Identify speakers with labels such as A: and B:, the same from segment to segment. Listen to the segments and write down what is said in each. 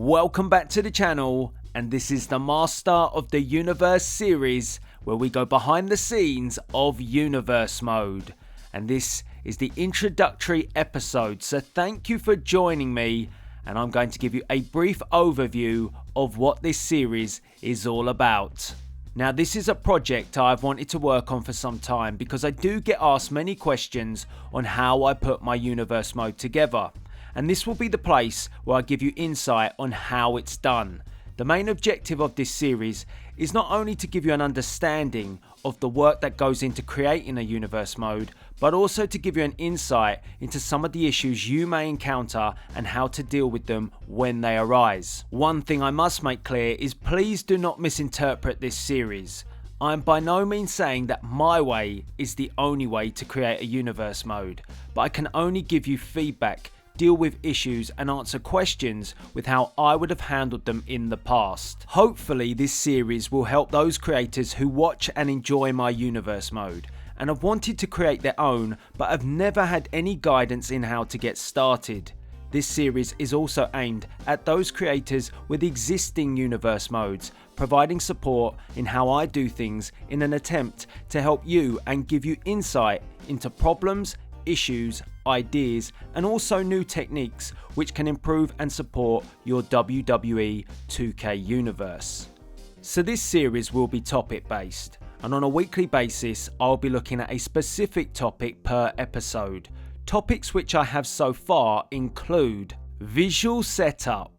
A: Welcome back to the channel, and this is the Master of the Universe series where we go behind the scenes of Universe Mode, and this is the introductory episode, so thank you for joining me, and I'm going to give you a brief overview of what this series is all about. Now, this is a project I've wanted to work on for some time because I do get asked many questions on how I put my Universe Mode together. And this will be the place where I give you insight on how it's done. The main objective of this series is not only to give you an understanding of the work that goes into creating a Universe Mode, but also to give you an insight into some of the issues you may encounter and how to deal with them when they arise. One thing I must make clear is please do not misinterpret this series. I am by no means saying that my way is the only way to create a Universe Mode, but I can only give you feedback, deal with issues and answer questions with how I would have handled them in the past. Hopefully this series will help those creators who watch and enjoy my Universe Mode and have wanted to create their own but have never had any guidance in how to get started. This series is also aimed at those creators with existing Universe Modes, providing support in how I do things in an attempt to help you and give you insight into problems, issues, ideas and also new techniques which can improve and support your WWE 2K universe. So this series will be topic based, and on a weekly basis I'll be looking at a specific topic per episode. Topics which I have so far include visual setup.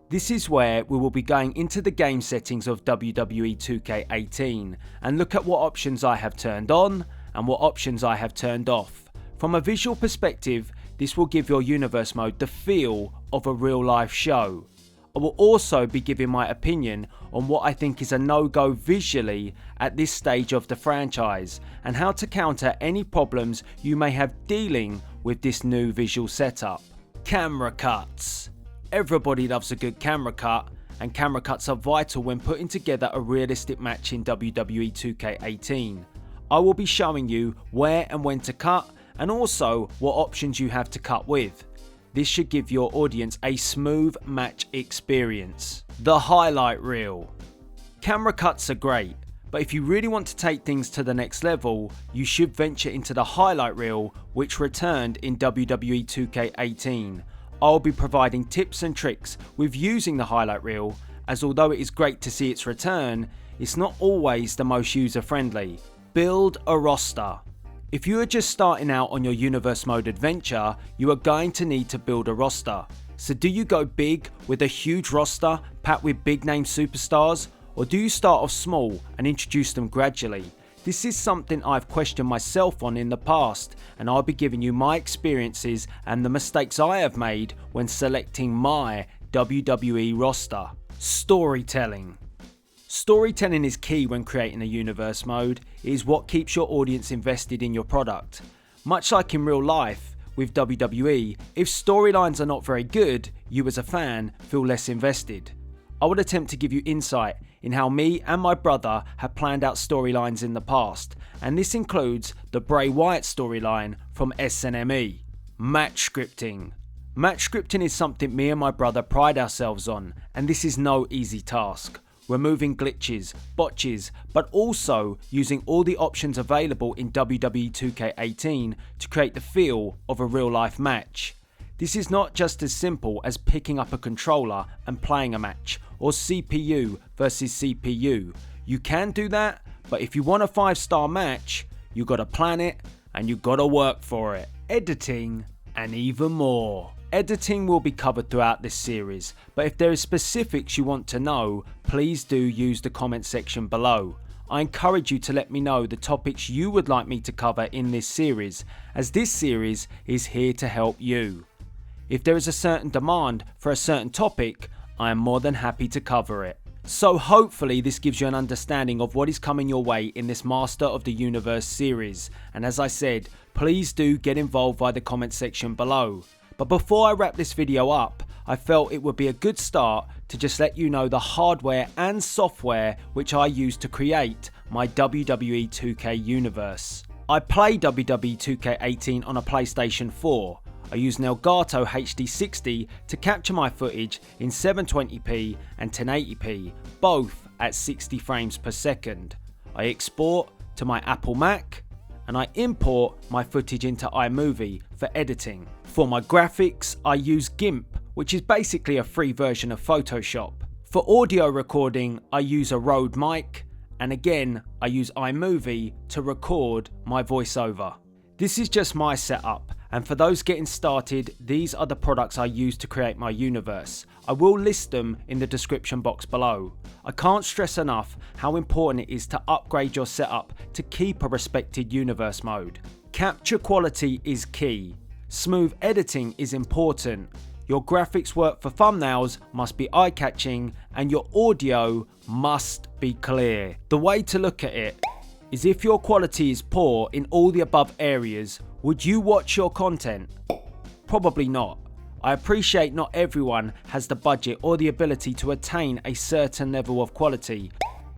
A: This is where we will be going into the game settings of WWE 2K18 and look at what options I have turned on and what options I have turned off. From a visual perspective, this will give your Universe Mode the feel of a real life show. I will also be giving my opinion on what I think is a no-go visually at this stage of the franchise and how to counter any problems you may have dealing with this new visual setup. Camera cuts. Everybody loves a good camera cut, and camera cuts are vital when putting together a realistic match in WWE 2K18. I will be showing you where and when to cut, and also what options you have to cut with. This should give your audience a smooth match experience. The highlight reel. Camera cuts are great, but if you really want to take things to the next level, you should venture into the highlight reel, which returned in WWE 2K18. I'll be providing tips and tricks with using the highlight reel, as although it is great to see its return, it's not always the most user friendly. Build a roster. If you are just starting out on your Universe Mode adventure, you are going to need to build a roster. So do you go big with a huge roster packed with big name superstars, or do you start off small and introduce them gradually? This is something I've questioned myself on in the past, and I'll be giving you my experiences and the mistakes I have made when selecting my WWE roster. Storytelling. Storytelling is key when creating a Universe Mode. It is what keeps your audience invested in your product. Much like in real life with WWE, if storylines are not very good, you as a fan feel less invested. I would attempt to give you insight in how me and my brother have planned out storylines in the past, and this includes the Bray Wyatt storyline from SNME. Match scripting. Match scripting is something me and my brother pride ourselves on, and this is no easy task. Removing glitches, botches, but also using all the options available in WWE 2K18 to create the feel of a real life match. This is not just as simple as picking up a controller and playing a match, or CPU versus CPU. You can do that, but if you want a 5-star match, you gotta plan it and you gotta work for it. Editing and even more. Editing will be covered throughout this series, but if there is specifics you want to know, please do use the comment section below. I encourage you to let me know the topics you would like me to cover in this series, as this series is here to help you. If there is a certain demand for a certain topic, I am more than happy to cover it. So hopefully this gives you an understanding of what is coming your way in this Master of the Universe series, and as I said, please do get involved via the comment section below. But before I wrap this video up, I felt it would be a good start to just let you know the hardware and software which I use to create my WWE 2K universe. I play WWE 2K18 on a PlayStation 4. I use an Elgato HD60 to capture my footage in 720p and 1080p, both at 60 frames per second. I export to my Apple Mac, and I import my footage into iMovie for editing. For my graphics, I use Gimp, which is basically a free version of Photoshop. For audio recording, I use a Rode mic, and again, I use iMovie to record my voiceover. This is just my setup, and for those getting started, these are the products I use to create my universe. I will list them in the description box below. I can't stress enough how important it is to upgrade your setup to keep a respected universe mode. Capture quality is key. Smooth editing is important. Your graphics work for thumbnails must be eye-catching, and your audio must be clear. The way to look at it is, if your quality is poor in all the above areas, would you watch your content? Probably not. I appreciate not everyone has the budget or the ability to attain a certain level of quality,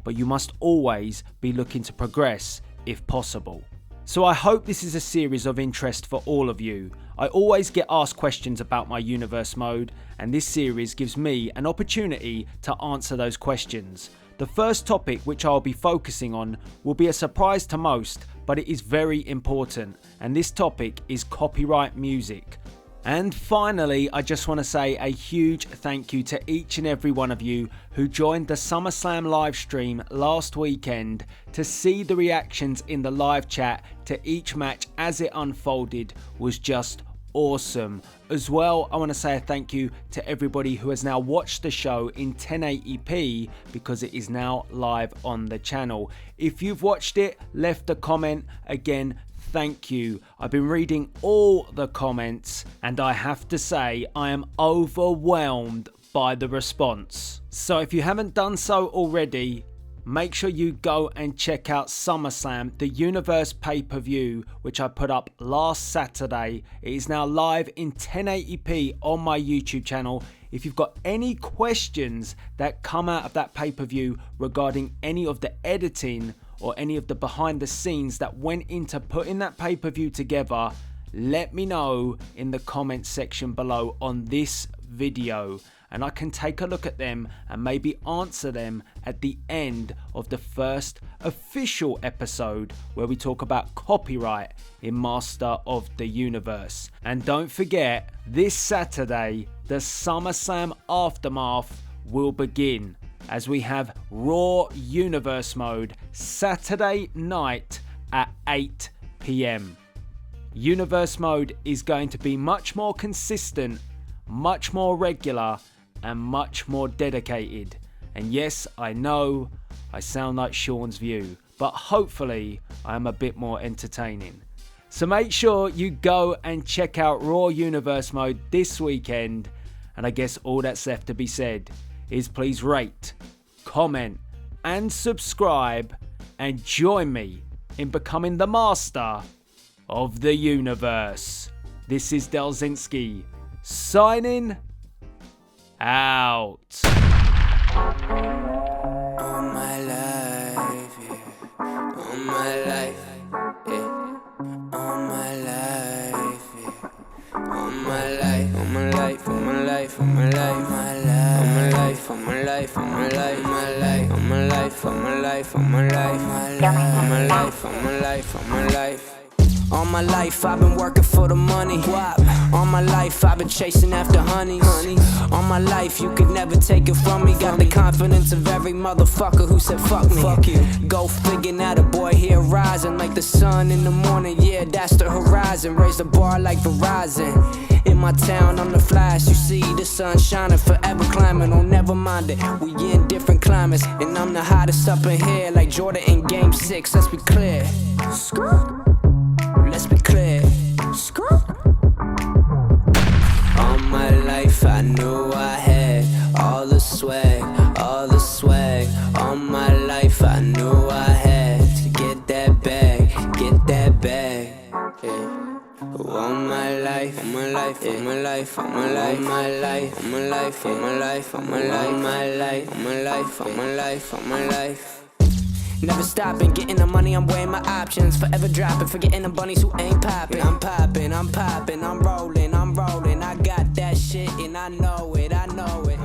A: but you must always be looking to progress if possible. So I hope this is a series of interest for all of you. I always get asked questions about my universe mode, and this series gives me an opportunity to answer those questions. The first topic which I'll be focusing on will be a surprise to most, but it is very important, and this topic is copyright music. And finally, I just want to say a huge thank you to each and every one of you who joined the SummerSlam live stream last weekend to see the reactions in the live chat to each match as it unfolded. Was just awesome. As well, I want to say a thank you to everybody who has now watched the show in 1080p, because it is now live on the channel. If you've watched it, left a comment, again, thank you. I've been reading all the comments, and I have to say I am overwhelmed by the response. So if you haven't done so already, make sure you go and check out SummerSlam, the Universe pay-per-view, which I put up last Saturday. It is now live in 1080p on my YouTube channel. If you've got any questions that come out of that pay-per-view regarding any of the editing or any of the behind the scenes that went into putting that pay-per-view together, let me know in the comment section below on this video, and I can take a look at them and maybe answer them at the end of the first official episode where we talk about copyright in Master of the Universe. And don't forget, this Saturday, the SummerSlam Aftermath will begin, as we have Raw Universe Mode Saturday night at 8 PM. Universe Mode is going to be much more consistent, much more regular, and much more dedicated. And yes, I know I sound like Sean's View, but hopefully I am a bit more entertaining. So make sure you go and check out Raw Universe Mode this weekend, and I guess all that's left to be said is please rate, comment, and subscribe, and join me in becoming the master of the universe. This is Delzinski, signing out.
B: All my life, yeah. All my life, yeah. All my life, yeah. All my life, all my life, all my life, all my life, all my life, all my life, all my life, all my life, all my life, all my life, all my life, all my life, all my life. All my life I've been working for the money. All my life I've been chasing after honeys. All my life you could never take it from me. Got the confidence of every motherfucker who said fuck me. Fuck you. Go figure, now the boy here rising like the sun in the morning. Yeah, that's the horizon. Raise the bar like Verizon. In my town I'm the flash. You see the sun shining, forever climbing. Oh, never mind it, we in different climates, and I'm the hottest up in here like Jordan in Game 6. Let's be clear. Let's be clear. All my life I knew I had all the swag, all the swag. All my life I knew I had to get that bag, get that bag. Yeah. All my life, all my life, all my life, all my life, all my life, all my life, all my life, all my life, all my life, all my life, all my life, all my life. Never stopping, getting the money, I'm weighing my options. Forever dropping, forgetting the bunnies who ain't popping. I'm popping, I'm popping, I'm rolling, I'm it, I know it.